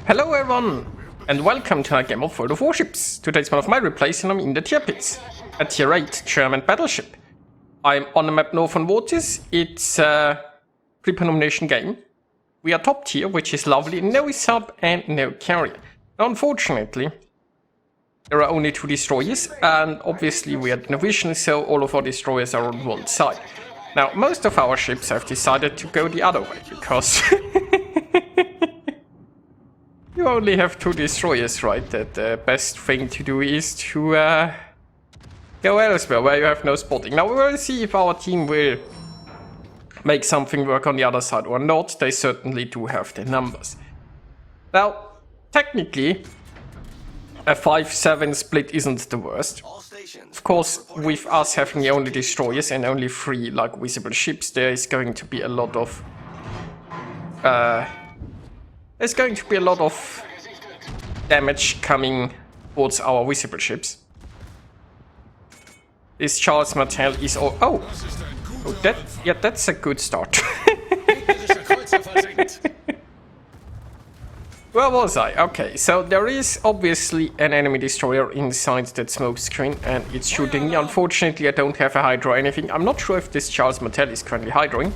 Hello everyone, and welcome to a game of World of Warships. Today is one of my replays and I'm in the Tirpitz, a tier 8 German battleship. I'm on the map Northern Waters. It's a pre-nomination game. We are top tier, which is lovely, no sub and no carrier. Now, unfortunately, there are only 2 destroyers, and obviously we are division, so all of our destroyers are on one side. Now, most of our ships have decided to go the other way, because you only have 2 destroyers, right? That the best thing to do is to go elsewhere, where you have no spotting. Now, we will see if our team will make something work on the other side or not. They certainly do have the numbers. Now, technically, a 5-7 split isn't the worst. Of course, with us having the only destroyers and only 3 like visible ships, there is going to be a lot of damage coming towards our visible ships. This Charles Martel is all. Oh, that's a good start. Where was I? Okay, so there is obviously an enemy destroyer inside that smoke screen, and it's shooting me. Unfortunately, I don't have a hydro or anything. I'm not sure if this Charles Martel is currently hydroing.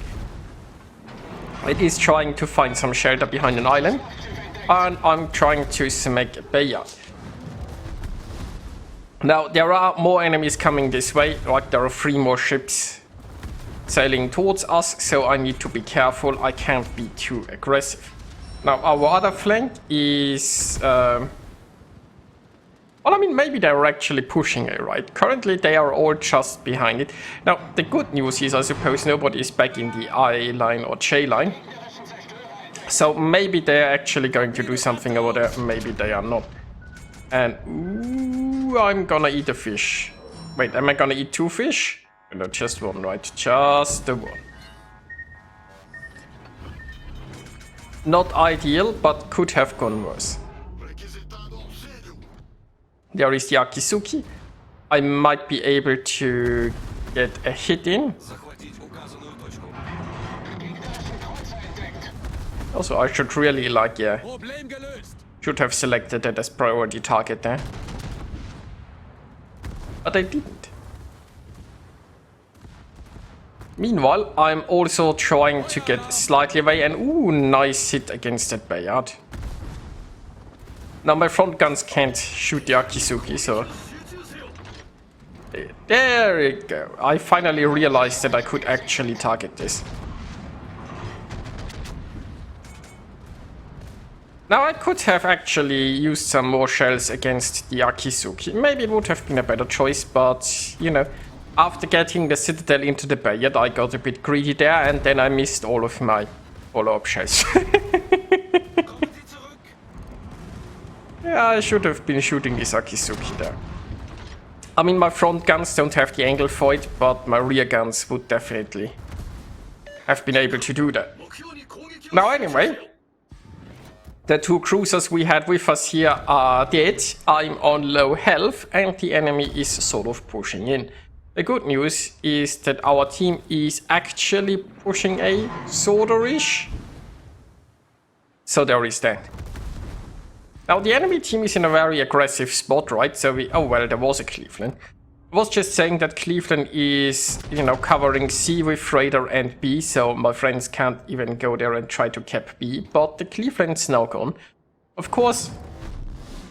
It is trying to find some shelter behind an island, and I'm trying to make a bayard. Now, there are more enemies coming this way, like there are 3 more ships sailing towards us, so I need to be careful. I can't be too aggressive. Now, our other flank is... well, I mean, maybe they're actually pushing it, right? Currently, they are all just behind it. Now, the good news is, I suppose, nobody is back in the I line or J line. So maybe they're actually going to do something over there. Maybe they are not. And, ooh, I'm gonna eat a fish. Wait, am I gonna eat 2 fish? No, just 1, right? Just the 1. Not ideal, but could have gone worse. There is the Akisuki. I might be able to get a hit in. Also, I should really should have selected that as priority target there. But I didn't. Meanwhile, I'm also trying to get slightly away, and ooh, nice hit against that bayard. Now my front guns can't shoot the Akisuki, so... There we go. I finally realized that I could actually target this. Now I could have actually used some more shells against the Akisuki. Maybe it would have been a better choice, but, you know... After getting the Citadel into the bayard, I got a bit greedy there, and then I missed all of my follow-up shells. Yeah, I should have been shooting this Akisuki there. I mean, my front guns don't have the angle for it, but my rear guns would definitely have been able to do that. Now anyway, the 2 cruisers we had with us here are dead. I'm on low health, and the enemy is sort of pushing in. The good news is that our team is actually pushing a sorta-ish. So there is that. Now the enemy team is in a very aggressive spot, right? So oh well, there was a Cleveland. I was just saying that Cleveland is, you know, covering C with Raider and B, so my friends can't even go there and try to cap B, but the Cleveland's now gone. Of course,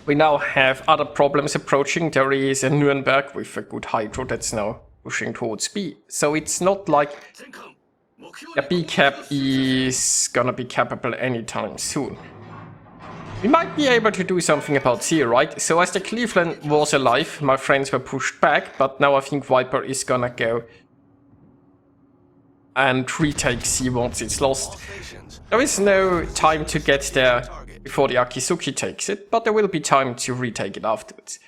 we now have other problems approaching. There is a Nuremberg with a good hydro that's now pushing towards B. So it's not like a B cap is gonna be capable anytime soon. We might be able to do something about C, right? So as the Cleveland was alive, my friends were pushed back, but now I think Viper is gonna go and retake C once it's lost. There is no time to get there before the Akisuki takes it, but there will be time to retake it afterwards.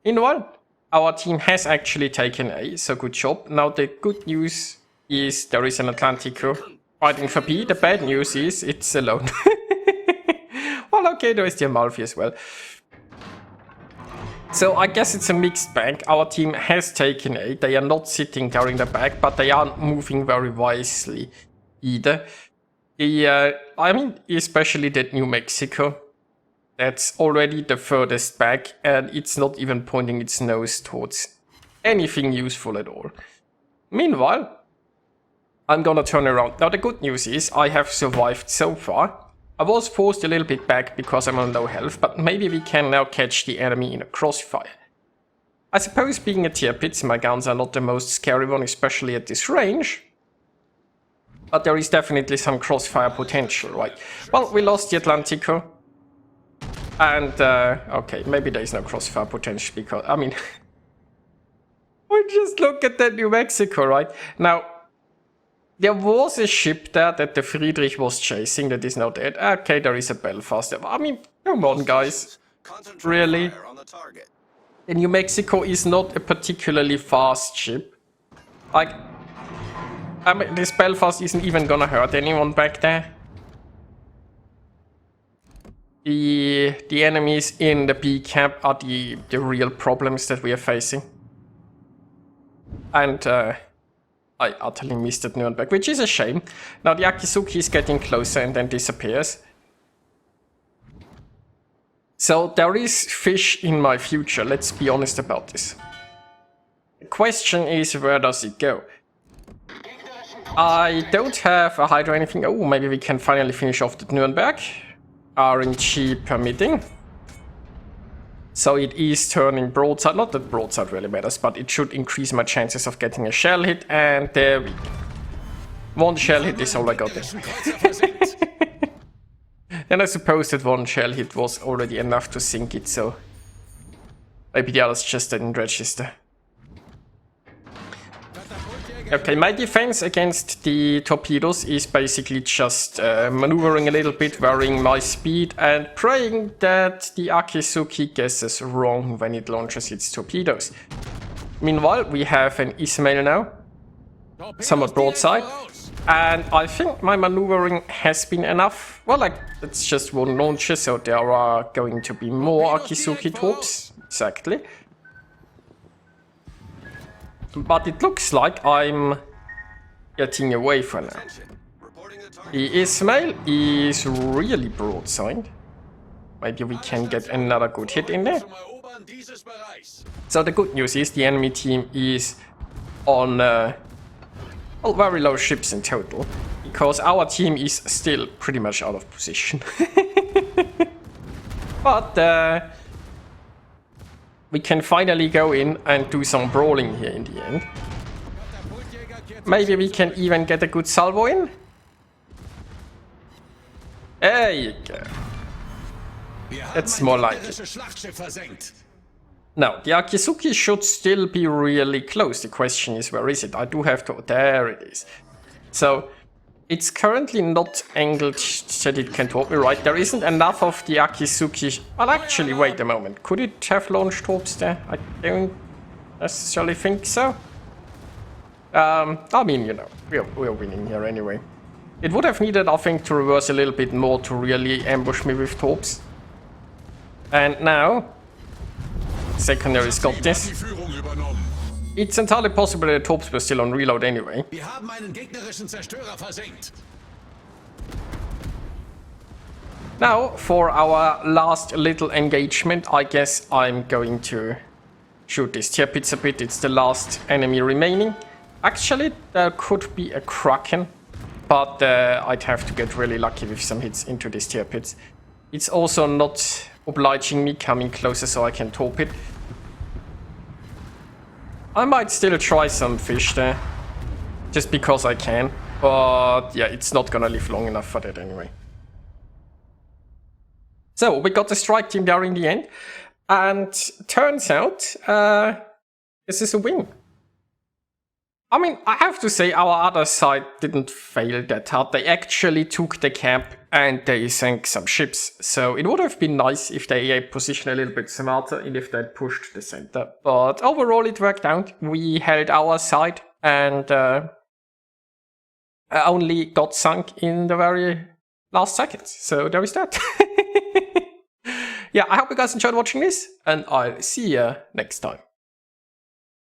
Meanwhile, our team has actually taken A, so good job. Now the good news is there is an Atlantico fighting for B. The bad news is it's alone. Well, okay, there is the Amalfi as well. So I guess it's a mixed bag. Our team has taken A. They are not sitting there in the back, but they aren't moving very wisely either. I mean, especially that New Mexico. That's already the furthest back, and it's not even pointing its nose towards anything useful at all. Meanwhile, I'm gonna turn around. Now the good news is I have survived so far. I was forced a little bit back because I'm on low health, but maybe we can now catch the enemy in a crossfire. I suppose being a Tirpitz, my guns are not the most scary one, especially at this range. But there is definitely some crossfire potential, right? Well, we lost the Atlantico. And, okay, maybe there is no crossfire potential because, I mean... we just look at that New Mexico, right? Now, there was a ship there that the Friedrich was chasing that is now dead. Okay, there is a Belfast there. I mean, come on, guys. Really? The New Mexico is not a particularly fast ship. Like, I mean, this Belfast isn't even gonna hurt anyone back there. The enemies in the B camp are the real problems that we are facing. And I utterly missed at Nuremberg, which is a shame. Now the Akizuki is getting closer and then disappears. So there is fish in my future, let's be honest about this. The question is, where does it go? I don't have a hide or anything. Oh, maybe we can finally finish off the Nuremberg. RNG permitting. So it is turning broadside. Not that broadside really matters, but it should increase my chances of getting a shell hit. And there we go. One shell hit is all I got. And I suppose that one shell hit was already enough to sink it, so maybe the others just didn't register. Okay, my defense against the torpedoes is basically just maneuvering a little bit, varying my speed, and praying that the Akizuki guesses wrong when it launches its torpedoes. Meanwhile, we have an Ismail now, somewhat broadside, and I think my maneuvering has been enough. Well, like, it's just one launcher, so there are going to be more Akizuki torps, exactly. But it looks like I'm getting away for now. The Ismail is really broadside. Maybe we can get another good hit in there. So the good news is the enemy team is on well, very low ships in total, because our team is still pretty much out of position. But we can finally go in and do some brawling here in the end. Maybe we can even get a good salvo in. There you go. That's more like it. Now, the Akizuki should still be really close. The question is, where is it? I do have to... There it is. So, it's currently not angled that it can torp me, right? There isn't enough of the Akizuki... Well, actually, wait a moment. Could it have launched torps there? I don't necessarily think so. I mean, you know, we're winning here anyway. It would have needed, I think, to reverse a little bit more to really ambush me with torps. And now... Secondary's got this. It's entirely possible that the torps were still on reload anyway. Now, for our last little engagement, I guess I'm going to shoot this Tirpitz a bit. It's the last enemy remaining. Actually, there could be a Kraken, but I'd have to get really lucky with some hits into this Tirpitz. It's also not obliging me coming closer so I can torp it. I might still try some fish there, just because I can, but yeah, it's not gonna live long enough for that anyway. So, we got the strike team there in the end, and turns out, this is a win. I mean, I have to say our other side didn't fail that hard. They actually took the camp and they sank some ships. So it would have been nice if they positioned a little bit smarter and if they pushed the center. But overall it worked out. We held our side and only got sunk in the very last seconds. So there is that. Yeah, I hope you guys enjoyed watching this and I'll see you next time.